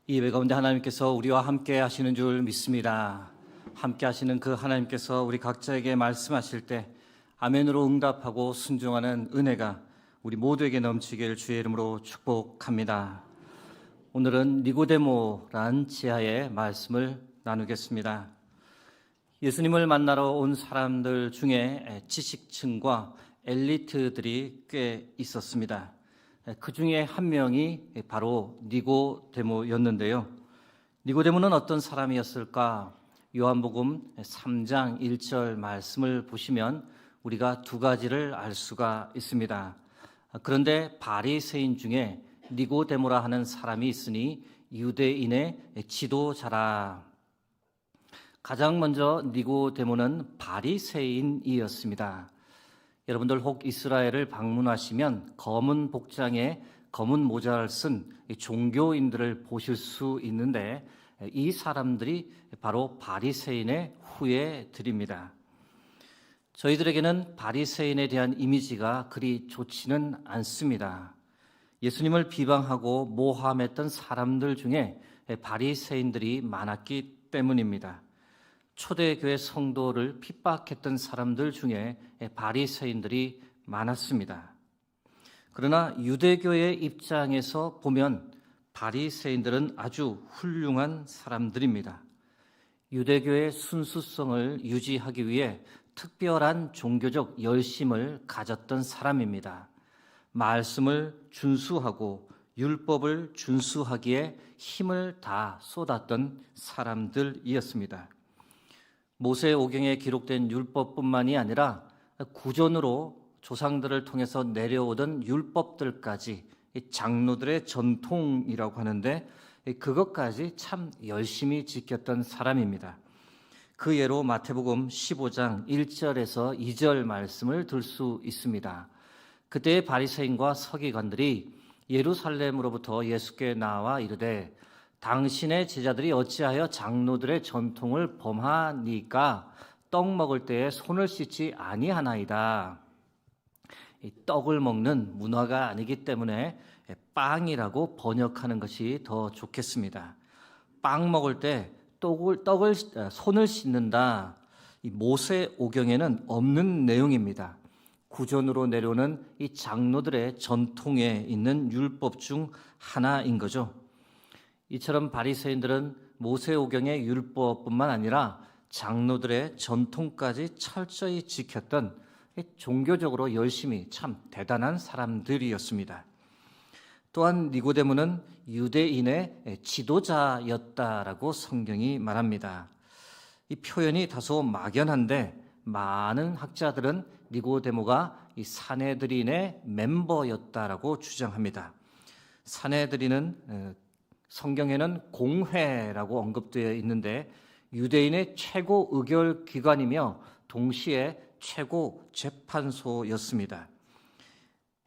이 예배 가운데 하나님께서 우리와 함께 하시는 줄 믿습니다. 함께 하시는 그 하나님께서 우리 각자에게 말씀하실 때 아멘으로 응답하고 순종하는 은혜가 우리 모두에게 넘치길 주의 이름으로 축복합니다. 오늘은 니고데모란 지하의 말씀을 나누겠습니다. 예수님을 만나러 온 사람들 중에 지식층과 엘리트들이 꽤 있었습니다. 그 중에 한 명이 바로 니고데모였는데요. 니고데모는 어떤 사람이었을까? 요한복음 3장 1절 말씀을 보시면 우리가 두 가지를 알 수가 있습니다. 그런데 바리새인 중에 니고데모라 하는 사람이 있으니 유대인의 지도자라. 가장 먼저 니고데모는 바리새인이었습니다. 여러분들 혹 이스라엘을 방문하시면 검은 복장에 검은 모자를 쓴 종교인들을 보실 수 있는데 이 사람들이 바로 바리새인의 후예들입니다. 저희들에게는 바리새인에 대한 이미지가 그리 좋지는 않습니다. 예수님을 비방하고 모함했던 사람들 중에 바리새인들이 많았기 때문입니다. 초대교회 성도를 핍박했던 사람들 중에 바리새인들이 많았습니다. 그러나 유대교의 입장에서 보면 바리새인들은 아주 훌륭한 사람들입니다. 유대교의 순수성을 유지하기 위해 특별한 종교적 열심을 가졌던 사람입니다. 말씀을 준수하고 율법을 준수하기에 힘을 다 쏟았던 사람들이었습니다. 모세오경에 기록된 율법뿐만이 아니라 구전으로 조상들을 통해서 내려오던 율법들까지 장로들의 전통이라고 하는데 그것까지 참 열심히 지켰던 사람입니다. 그 예로 마태복음 15장 1절에서 2절 말씀을 들 수 있습니다. 그때의 바리새인과 서기관들이 예루살렘으로부터 예수께 나와 이르되 당신의 제자들이 어찌하여 장로들의 전통을 범하니까 떡 먹을 때에 손을 씻지 아니하나이다. 이 떡을 먹는 문화가 아니기 때문에 빵이라고 번역하는 것이 더 좋겠습니다. 빵 먹을 때 손을 씻는다. 이 모세오경에는 없는 내용입니다. 구전으로 내려오는 이 장로들의 전통에 있는 율법 중 하나인 거죠. 이처럼 바리새인들은 모세오경의 율법뿐만 아니라 장로들의 전통까지 철저히 지켰던 종교적으로 열심히 참 대단한 사람들이었습니다. 또한 니고데모는 유대인의 지도자였다라고 성경이 말합니다. 이 표현이 다소 막연한데 많은 학자들은 니고데모가 이 사내들인의 멤버였다라고 주장합니다. 사내들인은 성경에는 공회라고 언급되어 있는데 유대인의 최고 의결 기관이며 동시에 최고 재판소였습니다.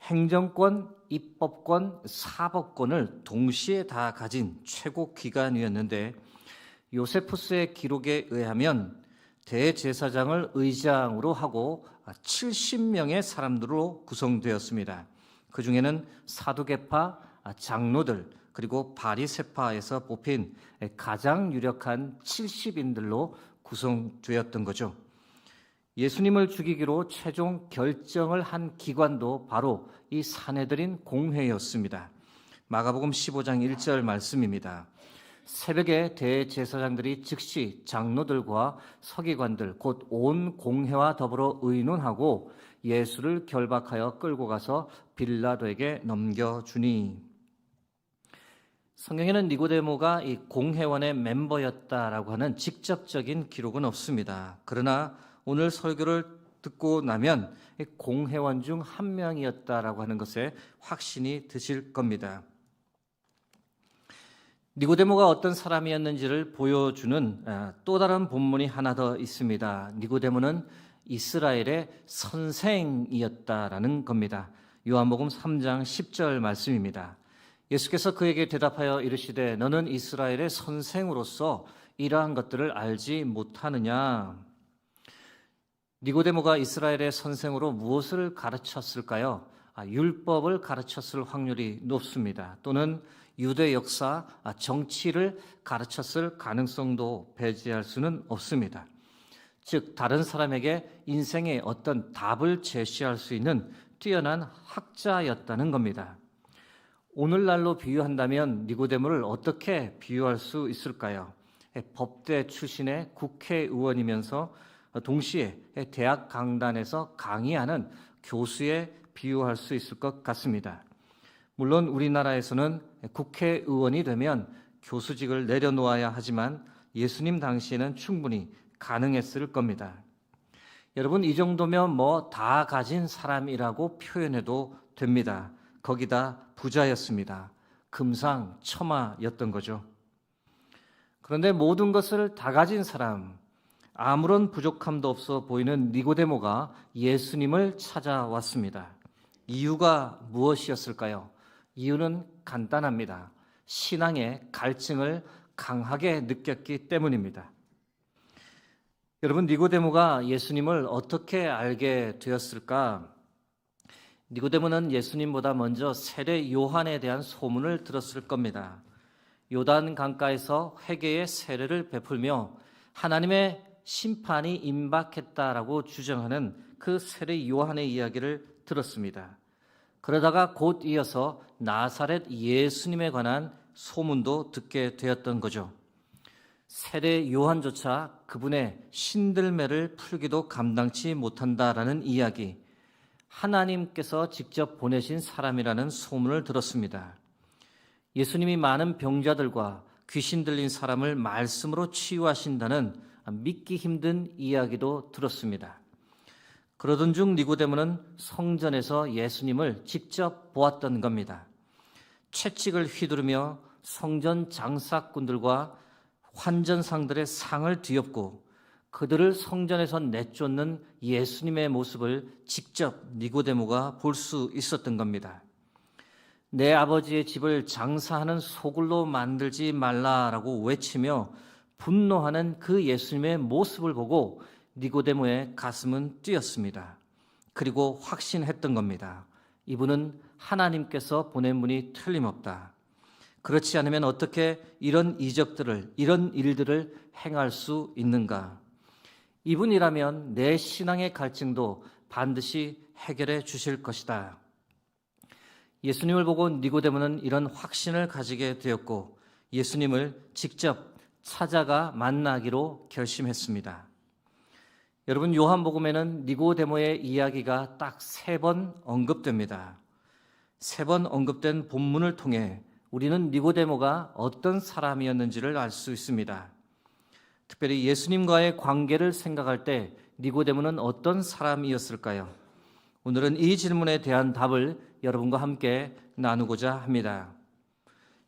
행정권, 입법권, 사법권을 동시에 다 가진 최고 기관이었는데 요세푸스의 기록에 의하면 대제사장을 의장으로 하고 70명의 사람들로 구성되었습니다. 그 중에는 사두개파, 장로들, 그리고 바리새파에서 뽑힌 가장 유력한 70인들로 구성되었던 거죠. 예수님을 죽이기로 최종 결정을 한 기관도 바로 이 사내들인 공회였습니다. 마가복음 15장 1절 말씀입니다. 새벽에 대제사장들이 즉시 장로들과 서기관들 곧 온 공회와 더불어 의논하고 예수를 결박하여 끌고 가서 빌라도에게 넘겨주니. 성경에는 니고데모가 이 공회원의 멤버였다라고 하는 직접적인 기록은 없습니다. 그러나 오늘 설교를 듣고 나면 공회원 중 한 명이었다라고 하는 것에 확신이 드실 겁니다. 니고데모가 어떤 사람이었는지를 보여주는 또 다른 본문이 하나 더 있습니다. 니고데모는 이스라엘의 선생이었다라는 겁니다. 요한복음 3장 10절 말씀입니다. 예수께서 그에게 대답하여 이르시되 너는 이스라엘의 선생으로서 이러한 것들을 알지 못하느냐. 니고데모가 이스라엘의 선생으로 무엇을 가르쳤을까요? 율법을 가르쳤을 확률이 높습니다. 또는 유대 역사, 정치를 가르쳤을 가능성도 배제할 수는 없습니다. 즉 다른 사람에게 인생의 어떤 답을 제시할 수 있는 뛰어난 학자였다는 겁니다. 오늘날로 비유한다면 니고데모를 어떻게 비유할 수 있을까요? 법대 출신의 국회의원이면서 동시에 대학 강단에서 강의하는 교수에 비유할 수 있을 것 같습니다. 물론 우리나라에서는 국회의원이 되면 교수직을 내려놓아야 하지만 예수님 당시에는 충분히 가능했을 겁니다. 여러분, 이 정도면 뭐 다 가진 사람이라고 표현해도 됩니다. 거기다 부자였습니다. 금상첨화였던 거죠. 그런데 모든 것을 다 가진 사람, 아무런 부족함도 없어 보이는 니고데모가 예수님을 찾아왔습니다. 이유가 무엇이었을까요? 이유는 간단합니다. 신앙의 갈증을 강하게 느꼈기 때문입니다. 여러분, 니고데모가 예수님을 어떻게 알게 되었을까? 니고데모는 예수님보다 먼저 세례 요한에 대한 소문을 들었을 겁니다. 요단 강가에서 회개의 세례를 베풀며 하나님의 심판이 임박했다라고 주장하는 그 세례 요한의 이야기를 들었습니다. 그러다가 곧 이어서 나사렛 예수님에 관한 소문도 듣게 되었던 거죠. 세례 요한조차 그분의 신들매를 풀기도 감당치 못한다라는 이야기, 하나님께서 직접 보내신 사람이라는 소문을 들었습니다. 예수님이 많은 병자들과 귀신 들린 사람을 말씀으로 치유하신다는 믿기 힘든 이야기도 들었습니다. 그러던 중 니고데모는 성전에서 예수님을 직접 보았던 겁니다. 채찍을 휘두르며 성전 장사꾼들과 환전상들의 상을 뒤엎고 그들을 성전에서 내쫓는 예수님의 모습을 직접 니고데모가 볼 수 있었던 겁니다. 내 아버지의 집을 장사하는 소굴로 만들지 말라라고 외치며 분노하는 그 예수님의 모습을 보고 니고데모의 가슴은 뛰었습니다. 그리고 확신했던 겁니다. 이분은 하나님께서 보낸 분이 틀림없다. 그렇지 않으면 어떻게 이런 이적들을, 이런 일들을 행할 수 있는가? 이분이라면 내 신앙의 갈증도 반드시 해결해 주실 것이다. 예수님을 보고 니고데모는 이런 확신을 가지게 되었고 예수님을 직접 찾아가 만나기로 결심했습니다. 여러분, 요한복음에는 니고데모의 이야기가 딱 3번 언급됩니다. 3번 언급된 본문을 통해 우리는 니고데모가 어떤 사람이었는지를 알 수 있습니다. 특별히 예수님과의 관계를 생각할 때 니고데모는 어떤 사람이었을까요? 오늘은 이 질문에 대한 답을 여러분과 함께 나누고자 합니다.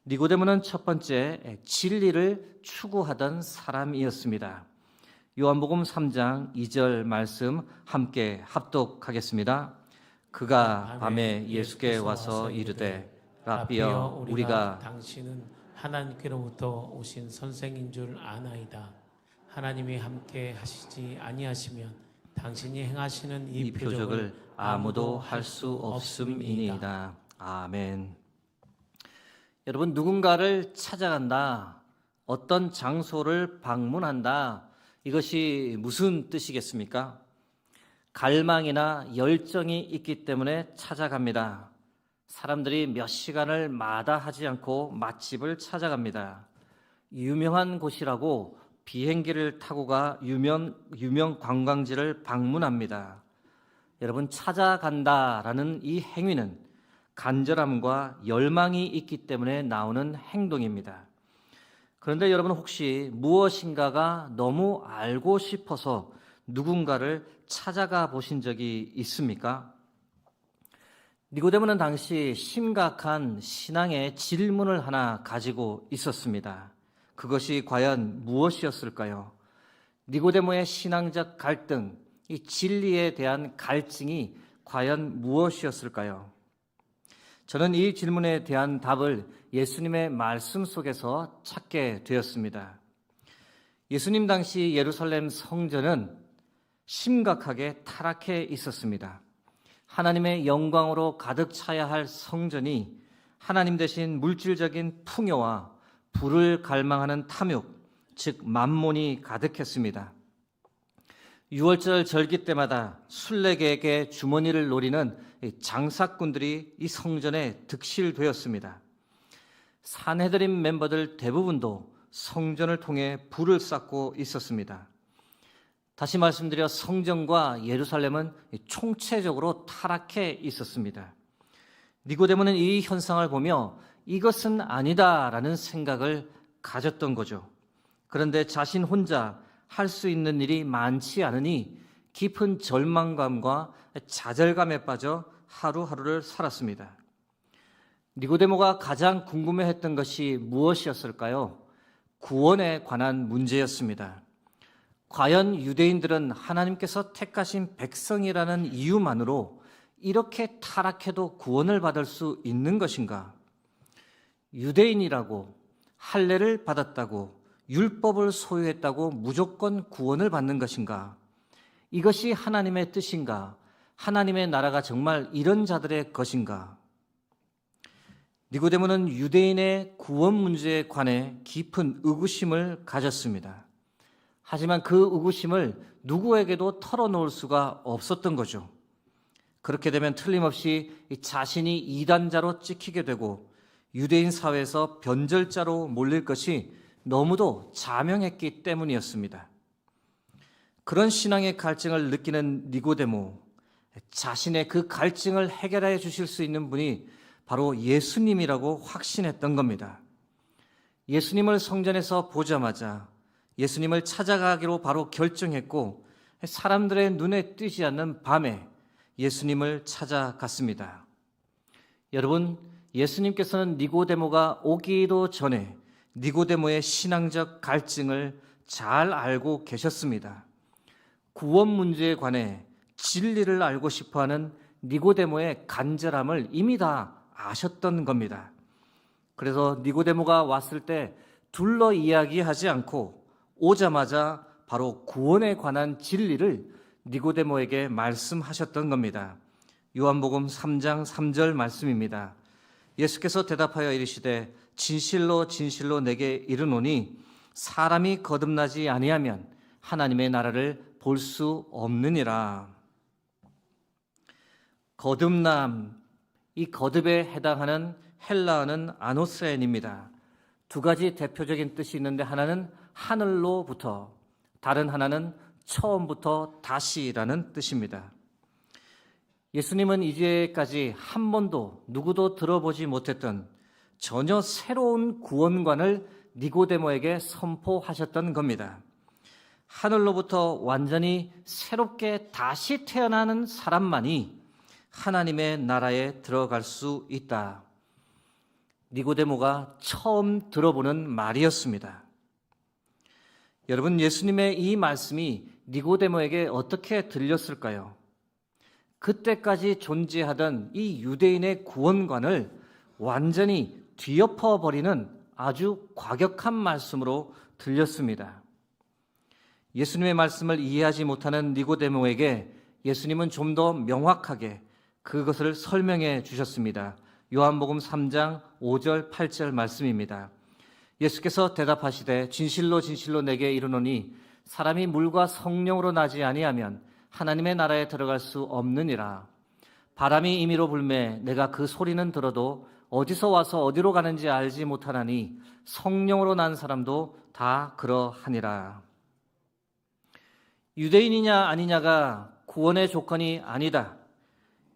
니고데모는 첫 번째 진리를 추구하던 사람이었습니다. 요한복음 3장 2절 말씀 함께 합독하겠습니다. 그가 밤에 예수께 와서 이르되 라삐여, 우리가 당신은 하나님께로부터 오신 선생인 줄 아나이다. 하나님이 함께 하시지 아니하시면 당신이 행하시는 이 표적을 아무도 할 수 없음이니이다. 아멘. 여러분, 누군가를 찾아간다, 어떤 장소를 방문한다, 이것이 무슨 뜻이겠습니까? 갈망이나 열정이 있기 때문에 찾아갑니다. 사람들이 몇 시간을 마다하지 않고 맛집을 찾아갑니다. 유명한 곳이라고 비행기를 타고 가 유명 관광지를 방문합니다. 여러분, 찾아간다라는 이 행위는 간절함과 열망이 있기 때문에 나오는 행동입니다. 그런데 여러분, 혹시 무엇인가가 너무 알고 싶어서 누군가를 찾아가 보신 적이 있습니까? 니고데모는 당시 심각한 신앙의 질문을 하나 가지고 있었습니다. 그것이 과연 무엇이었을까요? 니고데모의 신앙적 갈등, 이 진리에 대한 갈증이 과연 무엇이었을까요? 저는 이 질문에 대한 답을 예수님의 말씀 속에서 찾게 되었습니다. 예수님 당시 예루살렘 성전은 심각하게 타락해 있었습니다. 하나님의 영광으로 가득 차야 할 성전이 하나님 대신 물질적인 풍요와 부를 갈망하는 탐욕, 즉 만몬이 가득했습니다. 6월절 절기 때마다 순례객의 주머니를 노리는 장사꾼들이 이 성전에 득실되었습니다. 산헤드림 멤버들 대부분도 성전을 통해 부를 쌓고 있었습니다. 다시 말씀드려 성전과 예루살렘은 총체적으로 타락해 있었습니다. 니고데모는 이 현상을 보며 이것은 아니다라는 생각을 가졌던 거죠. 그런데 자신 혼자 할 수 있는 일이 많지 않으니 깊은 절망감과 좌절감에 빠져 하루하루를 살았습니다. 니고데모가 가장 궁금해했던 것이 무엇이었을까요? 구원에 관한 문제였습니다. 과연 유대인들은 하나님께서 택하신 백성이라는 이유만으로 이렇게 타락해도 구원을 받을 수 있는 것인가? 유대인이라고 할례를 받았다고 율법을 소유했다고 무조건 구원을 받는 것인가? 이것이 하나님의 뜻인가? 하나님의 나라가 정말 이런 자들의 것인가? 니고데모는 유대인의 구원 문제에 관해 깊은 의구심을 가졌습니다. 하지만 그 의구심을 누구에게도 털어놓을 수가 없었던 거죠. 그렇게 되면 틀림없이 자신이 이단자로 찍히게 되고 유대인 사회에서 변절자로 몰릴 것이 너무도 자명했기 때문이었습니다. 그런 신앙의 갈증을 느끼는 니고데모, 자신의 그 갈증을 해결해 주실 수 있는 분이 바로 예수님이라고 확신했던 겁니다. 예수님을 성전에서 보자마자 예수님을 찾아가기로 바로 결정했고 사람들의 눈에 띄지 않는 밤에 예수님을 찾아갔습니다. 여러분, 예수님께서는 니고데모가 오기도 전에 니고데모의 신앙적 갈증을 잘 알고 계셨습니다. 구원 문제에 관해 진리를 알고 싶어하는 니고데모의 간절함을 이미 다 아셨던 겁니다. 그래서 니고데모가 왔을 때 둘러 이야기하지 않고 오자마자 바로 구원에 관한 진리를 니고데모에게 말씀하셨던 겁니다. 요한복음 3장 3절 말씀입니다. 예수께서 대답하여 이르시되 진실로 진실로 내게 이르노니 사람이 거듭나지 아니하면 하나님의 나라를 볼 수 없느니라. 거듭남, 이 거듭에 해당하는 헬라어는 아노스엔입니다. 두 가지 대표적인 뜻이 있는데 하나는 하늘로부터, 다른 하나는 처음부터 다시라는 뜻입니다. 예수님은 이제까지 한 번도 누구도 들어보지 못했던 전혀 새로운 구원관을 니고데모에게 선포하셨던 겁니다. 하늘로부터 완전히 새롭게 다시 태어나는 사람만이 하나님의 나라에 들어갈 수 있다. 니고데모가 처음 들어보는 말이었습니다. 여러분, 예수님의 이 말씀이 니고데모에게 어떻게 들렸을까요? 그때까지 존재하던 이 유대인의 구원관을 완전히 뒤엎어버리는 아주 과격한 말씀으로 들렸습니다. 예수님의 말씀을 이해하지 못하는 니고데모에게 예수님은 좀 더 명확하게 그것을 설명해 주셨습니다. 요한복음 3장 5절 8절 말씀입니다. 예수께서 대답하시되 진실로 진실로 내게 이르노니 사람이 물과 성령으로 나지 아니하면 하나님의 나라에 들어갈 수 없느니라. 바람이 임의로 불매 내가 그 소리는 들어도 어디서 와서 어디로 가는지 알지 못하나니 성령으로 난 사람도 다 그러하니라. 유대인이냐 아니냐가 구원의 조건이 아니다.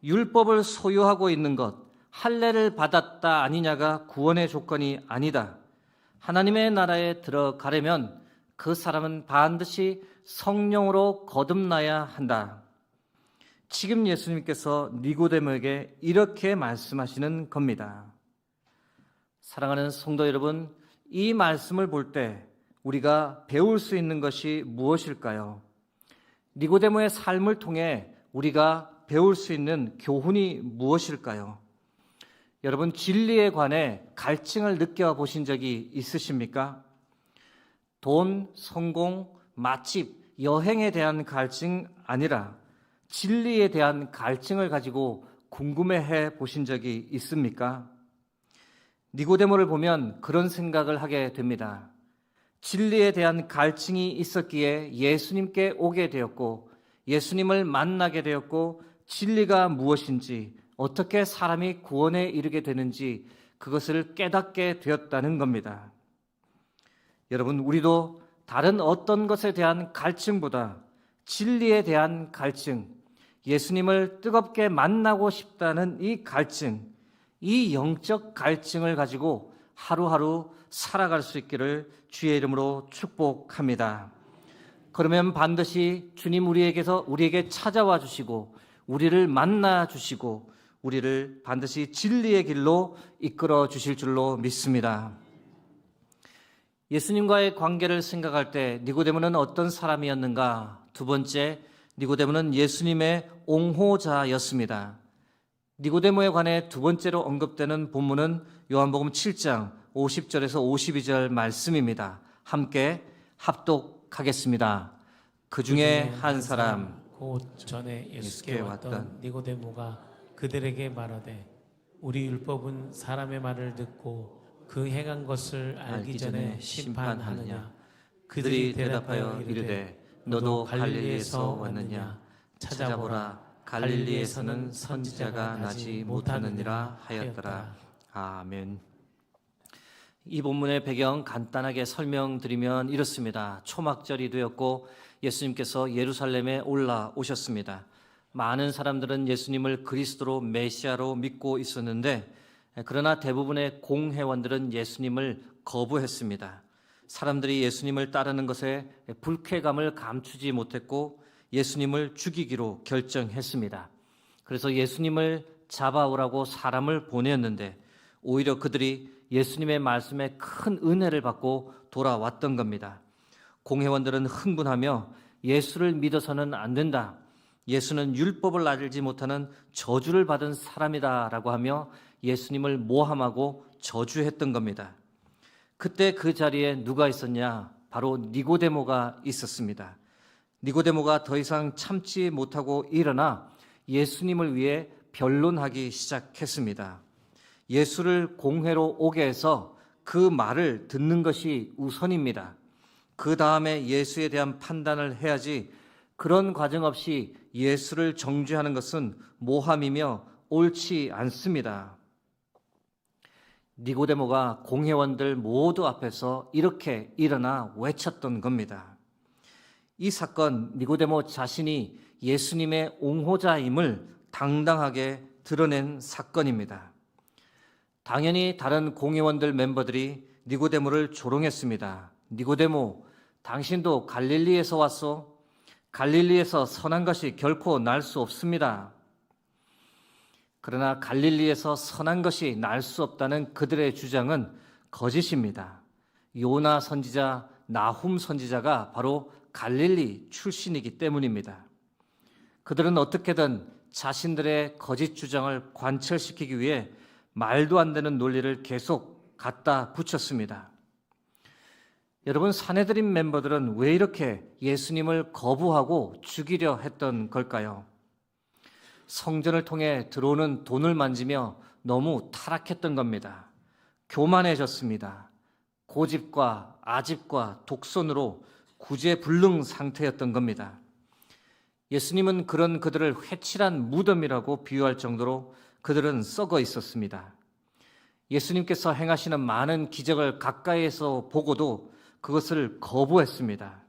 율법을 소유하고 있는 것, 할례를 받았다 아니냐가 구원의 조건이 아니다. 하나님의 나라에 들어가려면 그 사람은 반드시 성령으로 거듭나야 한다. 지금 예수님께서 니고데모에게 이렇게 말씀하시는 겁니다. 사랑하는 성도 여러분, 이 말씀을 볼 때 우리가 배울 수 있는 것이 무엇일까요? 니고데모의 삶을 통해 우리가 배울 수 있는 교훈이 무엇일까요? 여러분, 진리에 관해 갈증을 느껴보신 적이 있으십니까? 돈, 성공, 맛집, 여행에 대한 갈증 아니라 진리에 대한 갈증을 가지고 궁금해해 보신 적이 있습니까? 니고데모를 보면 그런 생각을 하게 됩니다. 진리에 대한 갈증이 있었기에 예수님께 오게 되었고 예수님을 만나게 되었고 진리가 무엇인지 어떻게 사람이 구원에 이르게 되는지 그것을 깨닫게 되었다는 겁니다. 여러분, 우리도 다른 어떤 것에 대한 갈증보다 진리에 대한 갈증, 예수님을 뜨겁게 만나고 싶다는 이 갈증, 이 영적 갈증을 가지고 하루하루 살아갈 수 있기를 주의 이름으로 축복합니다. 그러면 반드시 주님 우리에게 찾아와 주시고 우리를 만나 주시고 우리를 반드시 진리의 길로 이끌어 주실 줄로 믿습니다. 예수님과의 관계를 생각할 때 니고데모는 어떤 사람이었는가? 두 번째, 니고데모는 예수님의 옹호자였습니다. 니고데모에 관해 두 번째로 언급되는 본문은 요한복음 7장 50절에서 52절 말씀입니다. 함께 합독하겠습니다. 그 중에 한 사람 곧 전에 예수께 왔던 니고데모가 그들에게 말하되 우리 율법은 사람의 말을 듣고 그 행한 것을 알기 전에 심판하느냐. 그들이 대답하여 이르되 너도 갈릴리에서 왔느냐. 찾아보라, 갈릴리에서는 선지자가 나지 못하느니라 하였더라. 아멘. 이 본문의 배경 간단하게 설명드리면 이렇습니다. 초막절이 되었고 예수님께서 예루살렘에 올라오셨습니다. 많은 사람들은 예수님을 그리스도로 메시아로 믿고 있었는데 그러나 대부분의 공회원들은 예수님을 거부했습니다. 사람들이 예수님을 따르는 것에 불쾌감을 감추지 못했고 예수님을 죽이기로 결정했습니다. 그래서 예수님을 잡아오라고 사람을 보냈는데 오히려 그들이 예수님의 말씀에 큰 은혜를 받고 돌아왔던 겁니다. 공회원들은 흥분하며 예수를 믿어서는 안 된다. 예수는 율법을 알지 못하는 저주를 받은 사람이다라고 하며 예수님을 모함하고 저주했던 겁니다. 그때 그 자리에 누가 있었냐? 바로 니고데모가 있었습니다. 니고데모가 더 이상 참지 못하고 일어나 예수님을 위해 변론하기 시작했습니다. 예수를 공회로 오게 해서 그 말을 듣는 것이 우선입니다. 그 다음에 예수에 대한 판단을 해야지 그런 과정 없이 예수를 정죄하는 것은 모함이며 옳지 않습니다. 니고데모가 공회원들 모두 앞에서 이렇게 일어나 외쳤던 겁니다. 이 사건, 니고데모 자신이 예수님의 옹호자임을 당당하게 드러낸 사건입니다. 당연히 다른 공회원들 멤버들이 니고데모를 조롱했습니다. 니고데모, 당신도 갈릴리에서 왔소? 갈릴리에서 선한 것이 결코 날 수 없습니다. 그러나 갈릴리에서 선한 것이 날 수 없다는 그들의 주장은 거짓입니다. 요나 선지자, 나훔 선지자가 바로 갈릴리 출신이기 때문입니다. 그들은 어떻게든 자신들의 거짓 주장을 관철시키기 위해 말도 안 되는 논리를 계속 갖다 붙였습니다. 여러분, 산헤드린 멤버들은 왜 이렇게 예수님을 거부하고 죽이려 했던 걸까요? 성전을 통해 들어오는 돈을 만지며 너무 타락했던 겁니다. 교만해졌습니다. 고집과 아집과 독선으로 구제불능 상태였던 겁니다. 예수님은 그런 그들을 회칠한 무덤이라고 비유할 정도로 그들은 썩어 있었습니다. 예수님께서 행하시는 많은 기적을 가까이에서 보고도 그것을 거부했습니다.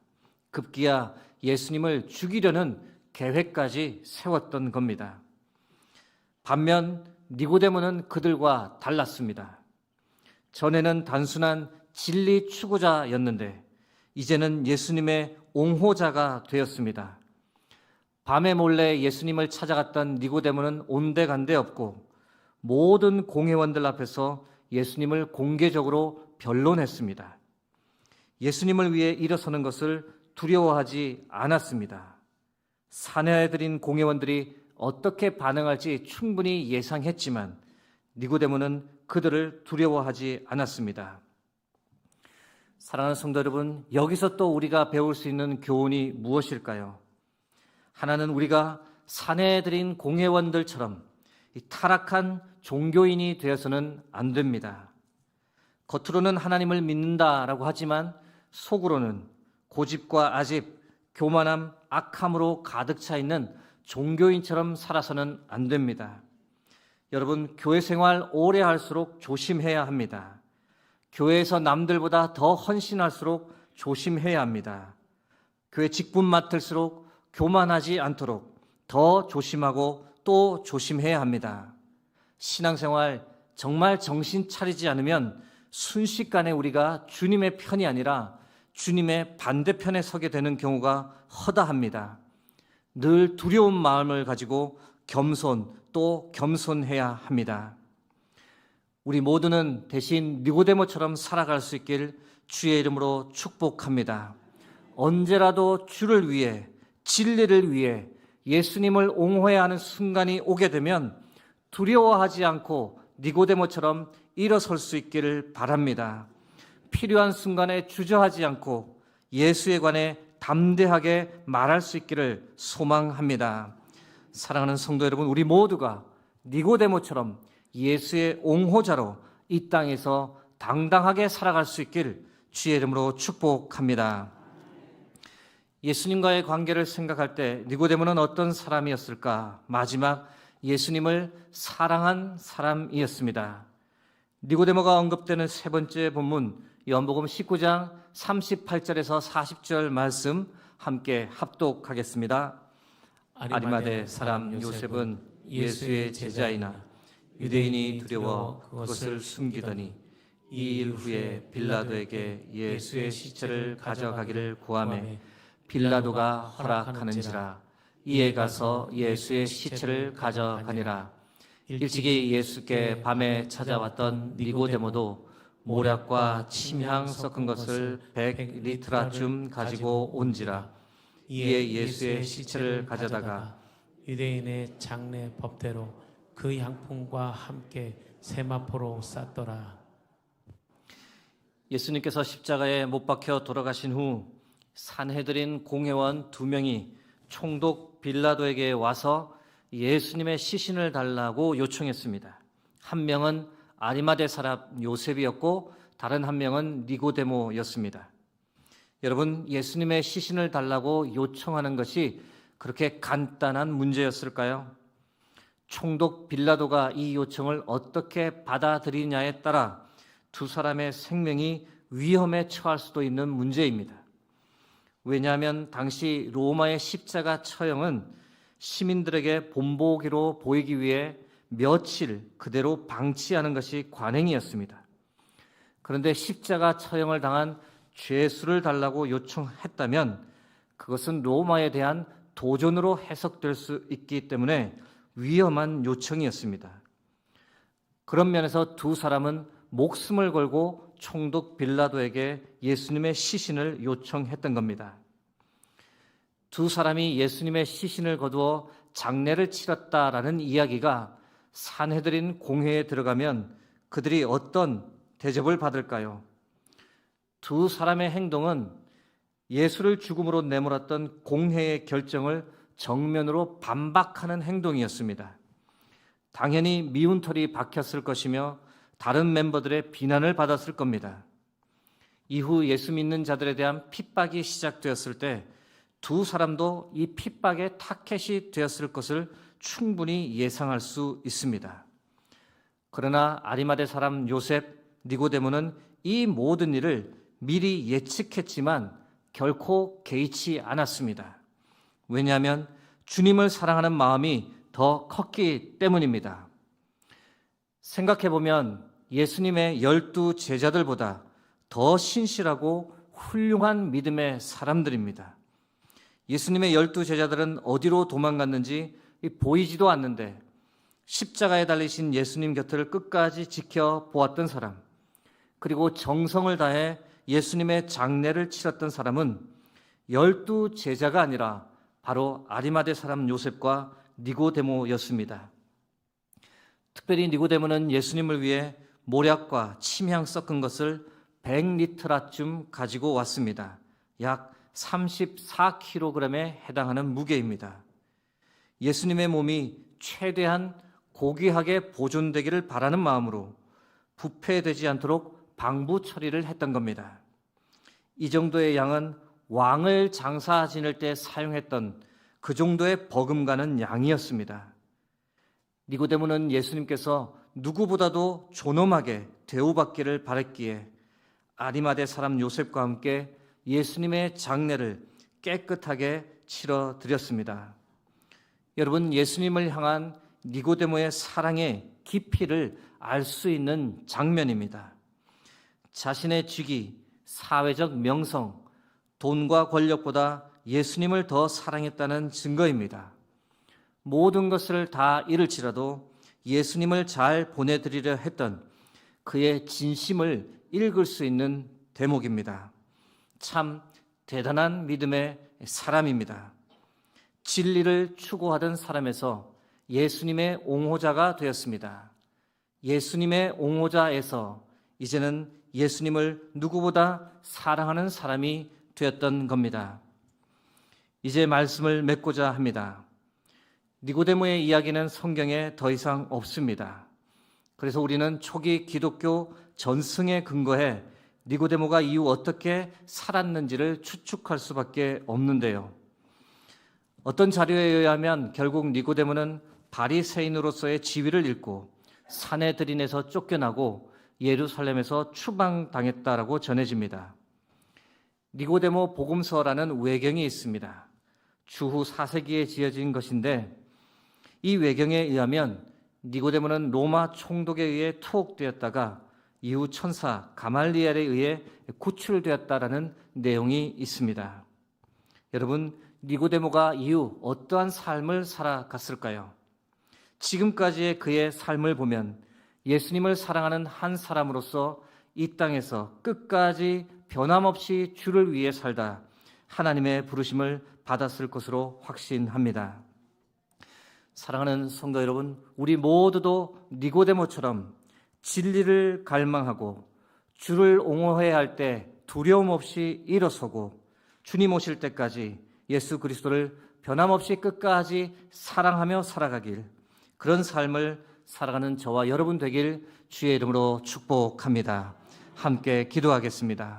급기야 예수님을 죽이려는 계획까지 세웠던 겁니다. 반면 니고데모는 그들과 달랐습니다. 전에는 단순한 진리 추구자였는데 이제는 예수님의 옹호자가 되었습니다. 밤에 몰래 예수님을 찾아갔던 니고데모는 온데간데 없고 모든 공회원들 앞에서 예수님을 공개적으로 변론했습니다. 예수님을 위해 일어서는 것을 두려워하지 않았습니다. 사내들인 공회원들이 어떻게 반응할지 충분히 예상했지만 니고데모는 그들을 두려워하지 않았습니다. 사랑하는 성도 여러분, 여기서 또 우리가 배울 수 있는 교훈이 무엇일까요? 하나는 우리가 사내들인 공회원들처럼 타락한 종교인이 되어서는 안 됩니다. 겉으로는 하나님을 믿는다라고 하지만 속으로는 고집과 아집, 교만함, 악함으로 가득 차 있는 종교인처럼 살아서는 안 됩니다. 여러분, 교회 생활 오래 할수록 조심해야 합니다. 교회에서 남들보다 더 헌신할수록 조심해야 합니다. 교회 직분 맡을수록 교만하지 않도록 더 조심하고 또 조심해야 합니다. 신앙생활 정말 정신 차리지 않으면 순식간에 우리가 주님의 편이 아니라 주님의 반대편에 서게 되는 경우가 허다합니다. 늘 두려운 마음을 가지고 겸손 또 겸손해야 합니다. 우리 모두는 대신 니고데모처럼 살아갈 수 있길 주의 이름으로 축복합니다. 언제라도 주를 위해, 진리를 위해 예수님을 옹호해야 하는 순간이 오게 되면 두려워하지 않고 니고데모처럼 일어설 수 있기를 바랍니다. 필요한 순간에 주저하지 않고 예수에 관해 담대하게 말할 수 있기를 소망합니다. 사랑하는 성도 여러분, 우리 모두가 니고데모처럼 예수의 옹호자로 이 땅에서 당당하게 살아갈 수 있기를 주의 이름으로 축복합니다. 예수님과의 관계를 생각할 때 니고데모는 어떤 사람이었을까? 마지막 예수님을 사랑한 사람이었습니다. 니고데모가 언급되는 세 번째 본문 요한복음 19장 38절에서 40절 말씀 함께 합독하겠습니다. 아리마대 사람 요셉은 예수의 제자이나 유대인이 두려워 그것을 숨기더니 이 일 후에 빌라도에게 예수의 시체를 가져가기를 구하매 빌라도가 허락하는지라 이에 가서 예수의 시체를 가져가니라. 일찍이 예수께 밤에 찾아왔던 니고데모도 모략과 침향 섞은 것을 100리트라쯤 가지고 온지라. 이에 예수의 시체를 가져다가 유대인의 장례 법대로 그 향품과 함께 세마포로 쌌더라. 예수님께서 십자가에 못 박혀 돌아가신 후 산헤드린 공회원 2명이 총독 빌라도에게 와서 예수님의 시신을 달라고 요청했습니다. 한 명은 아리마대 사람 요셉이었고 다른 한 명은 니고데모였습니다. 여러분, 예수님의 시신을 달라고 요청하는 것이 그렇게 간단한 문제였을까요? 총독 빌라도가 이 요청을 어떻게 받아들이냐에 따라 두 사람의 생명이 위험에 처할 수도 있는 문제입니다. 왜냐하면 당시 로마의 십자가 처형은 시민들에게 본보기로 보이기 위해 며칠 그대로 방치하는 것이 관행이었습니다. 그런데 십자가 처형을 당한 죄수를 달라고 요청했다면 그것은 로마에 대한 도전으로 해석될 수 있기 때문에 위험한 요청이었습니다. 그런 면에서 두 사람은 목숨을 걸고 총독 빌라도에게 예수님의 시신을 요청했던 겁니다. 두 사람이 예수님의 시신을 거두어 장례를 치렀다라는 이야기가 산헤드린 공회에 들어가면 그들이 어떤 대접을 받을까요? 두 사람의 행동은 예수를 죽음으로 내몰았던 공회의 결정을 정면으로 반박하는 행동이었습니다. 당연히 미운 털이 박혔을 것이며 다른 멤버들의 비난을 받았을 겁니다. 이후 예수 믿는 자들에 대한 핍박이 시작되었을 때 두 사람도 이 핍박의 타켓이 되었을 것을 충분히 예상할 수 있습니다. 그러나 아리마대 사람 요셉, 니고데모는 이 모든 일을 미리 예측했지만 결코 개의치 않았습니다. 왜냐하면 주님을 사랑하는 마음이 더 컸기 때문입니다. 생각해보면 예수님의 12 제자들보다 더 신실하고 훌륭한 믿음의 사람들입니다. 예수님의 12 제자들은 어디로 도망갔는지 보이지도 않는데 십자가에 달리신 예수님 곁을 끝까지 지켜보았던 사람, 그리고 정성을 다해 예수님의 장례를 치렀던 사람은 12 제자가 아니라 바로 아리마대 사람 요셉과 니고데모였습니다. 특별히 니고데모는 예수님을 위해 모략과 침향 섞은 것을 100리트라쯤 가지고 왔습니다. 약 34kg에 해당하는 무게입니다. 예수님의 몸이 최대한 고귀하게 보존되기를 바라는 마음으로 부패되지 않도록 방부 처리를 했던 겁니다. 이 정도의 양은 왕을 장사 지낼 때 사용했던 그 정도의 버금가는 양이었습니다. 니고데모는 예수님께서 누구보다도 존엄하게 대우받기를 바랬기에 아리마대 사람 요셉과 함께 예수님의 장례를 깨끗하게 치러드렸습니다. 여러분, 예수님을 향한 니고데모의 사랑의 깊이를 알 수 있는 장면입니다. 자신의 직위, 사회적 명성, 돈과 권력보다 예수님을 더 사랑했다는 증거입니다. 모든 것을 다 잃을지라도 예수님을 잘 보내드리려 했던 그의 진심을 읽을 수 있는 대목입니다. 참 대단한 믿음의 사람입니다. 진리를 추구하던 사람에서 예수님의 옹호자가 되었습니다. 예수님의 옹호자에서 이제는 예수님을 누구보다 사랑하는 사람이 되었던 겁니다. 이제 말씀을 맺고자 합니다. 니고데모의 이야기는 성경에 더 이상 없습니다. 그래서 우리는 초기 기독교 전승에 근거해 니고데모가 이후 어떻게 살았는지를 추측할 수밖에 없는데요. 어떤 자료에 의하면 결국 니고데모는 바리새인으로서의 지위를 잃고 산에 들인해서 쫓겨나고 예루살렘에서 추방당했다라고 전해집니다. 니고데모 복음서라는 외경이 있습니다. 주후 4세기에 지어진 것인데 이 외경에 의하면 니고데모는 로마 총독에 의해 투옥되었다가 이후 천사 가말리엘에 의해 구출되었다라는 내용이 있습니다. 여러분, 니고데모가 이후 어떠한 삶을 살아갔을까요? 지금까지의 그의 삶을 보면 예수님을 사랑하는 한 사람으로서 이 땅에서 끝까지 변함없이 주를 위해 살다 하나님의 부르심을 받았을 것으로 확신합니다. 사랑하는 성도 여러분, 우리 모두도 니고데모처럼 진리를 갈망하고 주를 옹호해야 할 때 두려움 없이 일어서고 주님 오실 때까지 예수 그리스도를 변함없이 끝까지 사랑하며 살아가길, 그런 삶을 살아가는 저와 여러분 되길 주의 이름으로 축복합니다. 함께 기도하겠습니다.